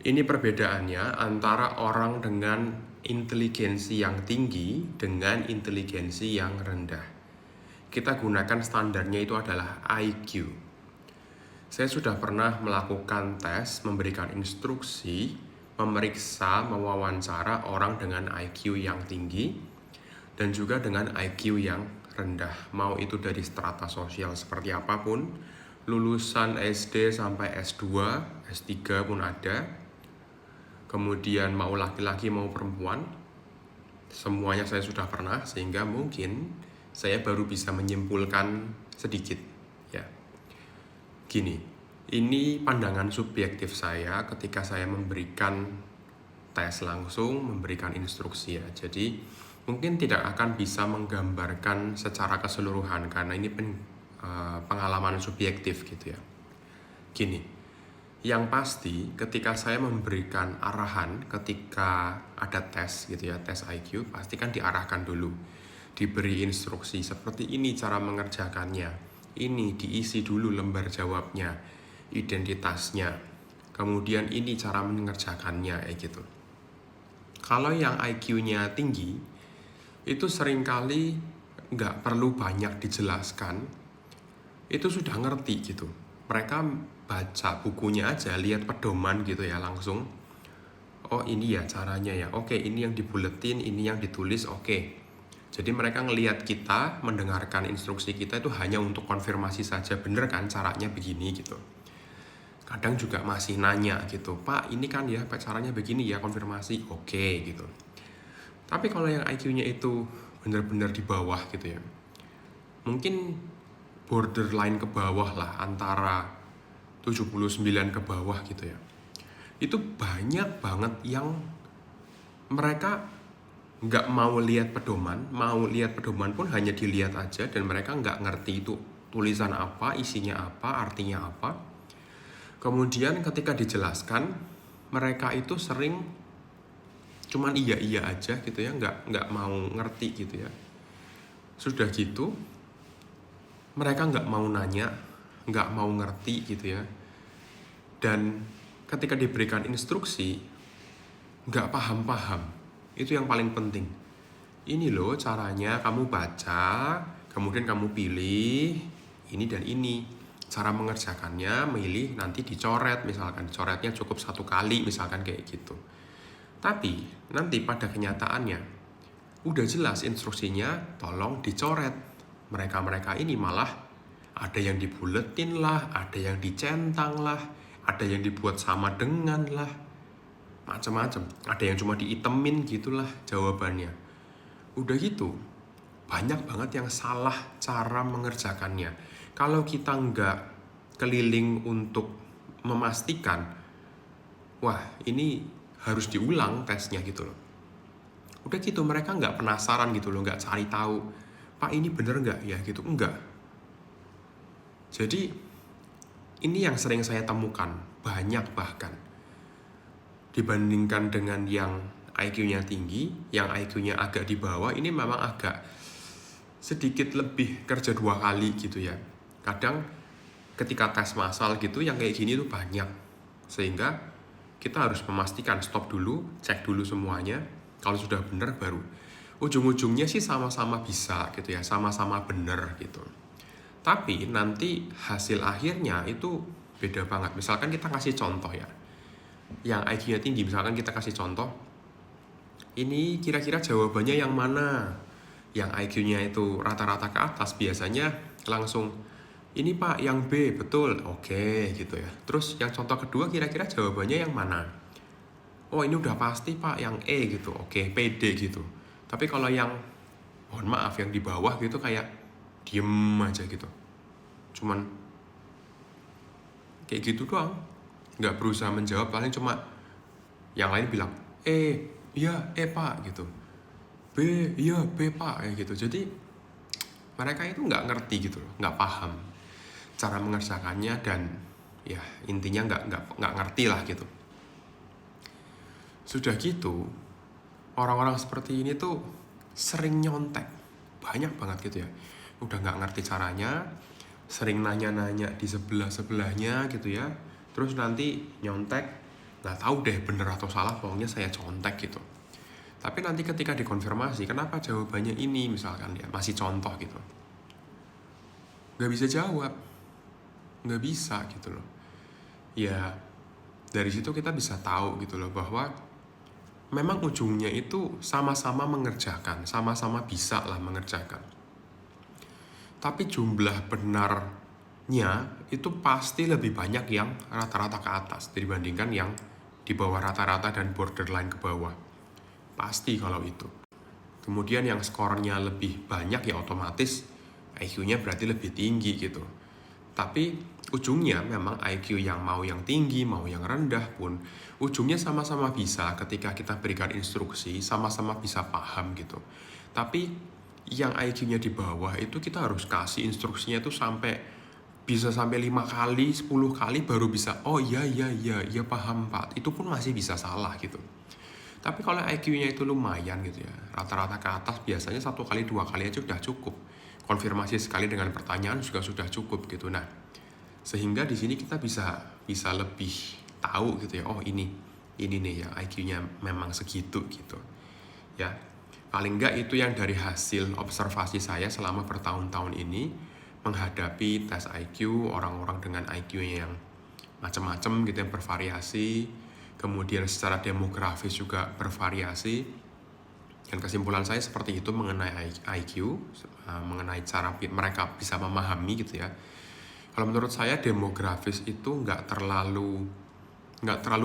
Ini perbedaannya antara orang dengan inteligensi yang tinggi dengan inteligensi yang rendah. Kita gunakan standarnya itu adalah IQ. Saya sudah pernah melakukan tes, memberikan instruksi, memeriksa, mewawancara orang dengan IQ yang tinggi dan juga dengan IQ yang rendah. Mau itu dari strata sosial seperti apapun, lulusan SD sampai S2, S3 pun ada. Kemudian mau laki-laki mau perempuan, semuanya saya sudah pernah, sehingga mungkin saya baru bisa menyimpulkan sedikit ya. Gini, ini pandangan subjektif saya ketika saya memberikan tes langsung, memberikan instruksi ya. Jadi mungkin tidak akan bisa menggambarkan secara keseluruhan karena ini pengalaman subjektif gitu ya. Gini, yang pasti ketika saya memberikan arahan ketika ada tes gitu ya, tes IQ, pasti kan diarahkan dulu. Diberi instruksi seperti ini cara mengerjakannya. Ini diisi dulu lembar jawabnya, identitasnya. Kemudian ini cara mengerjakannya kayak gitu. Kalau yang IQ-nya tinggi, itu seringkali nggak perlu banyak dijelaskan, itu sudah ngerti gitu. Mereka baca bukunya aja, lihat pedoman gitu ya langsung. Oh ini ya caranya ya, oke ini yang dibuletin, ini yang ditulis, oke. Jadi mereka ngelihat kita, mendengarkan instruksi kita itu hanya untuk konfirmasi saja, bener kan caranya begini gitu. Kadang juga masih nanya gitu, Pak ini kan ya caranya begini ya, konfirmasi, oke gitu. Tapi kalau yang IQ-nya itu bener-bener di bawah gitu ya, mungkin borderline ke bawah lah, antara 79 ke bawah gitu ya. Itu banyak banget yang mereka nggak mau lihat pedoman, mau lihat pedoman pun hanya dilihat aja dan mereka nggak ngerti itu tulisan apa, isinya apa, artinya apa. Kemudian ketika dijelaskan, mereka itu sering cuman iya aja gitu ya, nggak mau ngerti gitu ya. Sudah gitu, mereka nggak mau nanya, nggak mau ngerti gitu ya. Dan ketika diberikan instruksi, nggak paham-paham. Itu yang paling penting. Ini loh caranya, kamu baca, kemudian kamu pilih ini dan ini. Cara mengerjakannya, milih, nanti dicoret. Misalkan coretnya cukup 1 kali, misalkan kayak gitu. Tapi nanti pada kenyataannya, udah jelas instruksinya, tolong dicoret. Mereka-mereka ini malah ada yang dibuletin lah, ada yang dicentang lah, ada yang dibuat sama dengan lah, macam-macam. Ada yang cuma diitemin gitulah jawabannya. Udah gitu, banyak banget yang salah cara mengerjakannya. Kalau kita nggak keliling untuk memastikan, wah ini harus diulang tesnya gitu loh. Udah gitu mereka nggak penasaran gitu loh, nggak cari tahu, Pak ini bener nggak ya gitu, enggak. Jadi ini yang sering saya temukan, banyak bahkan. Dibandingkan dengan yang IQ-nya tinggi, yang IQ-nya agak di bawah, ini memang agak sedikit lebih kerja 2 kali gitu ya. Kadang ketika tes massal gitu, yang kayak gini tuh banyak. Sehingga kita harus memastikan, stop dulu, cek dulu semuanya. Kalau sudah benar baru. Ujung-ujungnya sih sama-sama bisa gitu ya, sama-sama benar gitu. Tapi nanti hasil akhirnya itu beda banget. Misalkan kita kasih contoh ya, yang IQ-nya tinggi, misalkan kita kasih contoh, ini kira-kira jawabannya yang mana? Yang IQ-nya itu rata-rata ke atas, biasanya langsung, ini Pak, yang B, betul, oke gitu ya. Terus yang contoh kedua kira-kira jawabannya yang mana? Oh ini udah pasti Pak, yang E gitu, oke, pede gitu. Tapi kalau yang, mohon maaf, yang di bawah gitu kayak diem aja gitu, cuman kayak gitu doang, nggak berusaha menjawab, paling cuma yang lain bilang iya Pak gitu, B iya B Pak kayak gitu. Jadi mereka itu nggak ngerti gitu loh, nggak paham cara mengerjakannya, dan ya intinya nggak ngerti lah gitu. Sudah gitu, orang-orang seperti ini tuh sering nyontek, banyak banget gitu ya. Udah nggak ngerti caranya, sering nanya-nanya di sebelah-sebelahnya gitu ya. Terus nanti nyontek, nggak tahu deh bener atau salah, pokoknya saya contek gitu. Tapi nanti ketika dikonfirmasi, kenapa jawabannya ini misalkan ya, masih contoh gitu, nggak bisa jawab, nggak bisa gitu loh. Ya dari situ kita bisa tahu gitu loh bahwa memang ujungnya itu sama-sama mengerjakan, sama-sama bisa lah mengerjakan. Tapi jumlah benarnya itu pasti lebih banyak yang rata-rata ke atas dibandingkan yang di bawah rata-rata dan borderline ke bawah. Pasti kalau itu. Kemudian yang skornya lebih banyak ya otomatis IQ-nya berarti lebih tinggi gitu. Tapi ujungnya memang IQ yang mau yang tinggi, mau yang rendah pun ujungnya sama-sama bisa ketika kita berikan instruksi, sama-sama bisa paham gitu. Tapi yang IQ-nya di bawah itu kita harus kasih instruksinya itu bisa sampai 5 kali, 10 kali baru bisa, oh iya paham Pak. Itu pun masih bisa salah gitu. Tapi kalau IQ-nya itu lumayan gitu ya, rata-rata ke atas biasanya 1 kali 2 kali aja udah cukup. Konfirmasi sekali dengan pertanyaan juga sudah cukup gitu. Nah, sehingga di sini kita bisa lebih tahu gitu ya, oh ini nih ya IQ-nya memang segitu gitu. Ya, paling enggak itu yang dari hasil observasi saya selama bertahun-tahun ini menghadapi tes IQ orang-orang dengan IQ yang macam-macam gitu yang bervariasi, kemudian secara demografis juga bervariasi. Dan kesimpulan saya seperti itu mengenai IQ, mengenai cara mereka bisa memahami gitu ya. Kalau menurut saya demografis itu nggak terlalu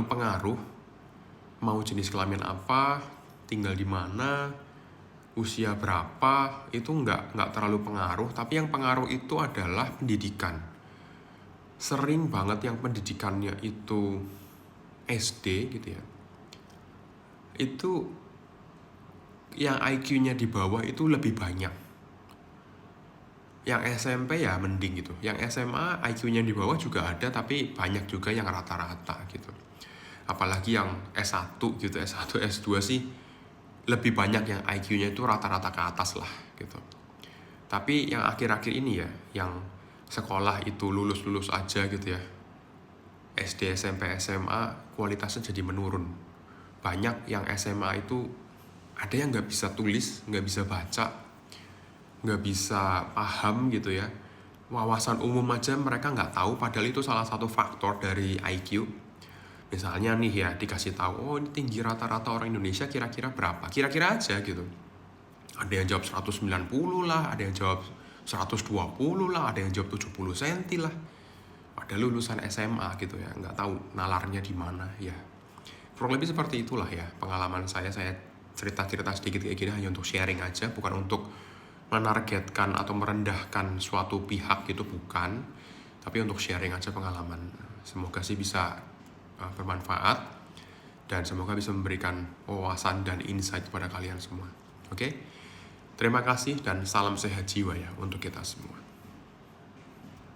pengaruh, mau jenis kelamin apa, tinggal di mana, usia berapa, itu nggak terlalu pengaruh. Tapi yang pengaruh itu adalah pendidikan. Sering banget yang pendidikannya itu SD gitu ya, itu yang IQ-nya di bawah itu lebih banyak. Yang SMP ya mending gitu. Yang SMA IQ-nya di bawah juga ada, tapi banyak juga yang rata-rata gitu. Apalagi yang S1 gitu, S1, S2 sih lebih banyak yang IQ-nya itu rata-rata ke atas lah gitu. Tapi yang akhir-akhir ini ya, yang sekolah itu lulus-lulus aja gitu ya, SD, SMP, SMA kualitasnya jadi menurun. Banyak yang SMA itu ada yang nggak bisa tulis, nggak bisa baca, nggak bisa paham gitu ya. Wawasan umum aja mereka nggak tahu, padahal itu salah satu faktor dari IQ. Misalnya nih ya, dikasih tahu, oh ini tinggi rata-rata orang Indonesia kira-kira berapa? Kira-kira aja gitu. Ada yang jawab 190 lah, ada yang jawab 120 lah, ada yang jawab 70 cm lah. Padahal lulusan SMA gitu ya, nggak tahu nalarnya di mana ya. Kurang lebih seperti itulah ya pengalaman saya cerita-cerita sedikit kayak gini hanya untuk sharing aja, bukan untuk menargetkan atau merendahkan suatu pihak gitu, bukan. Tapi untuk sharing aja pengalaman. Semoga sih bisa bermanfaat dan semoga bisa memberikan wawasan dan insight kepada kalian semua. Oke? Terima kasih dan salam sehat jiwa ya untuk kita semua.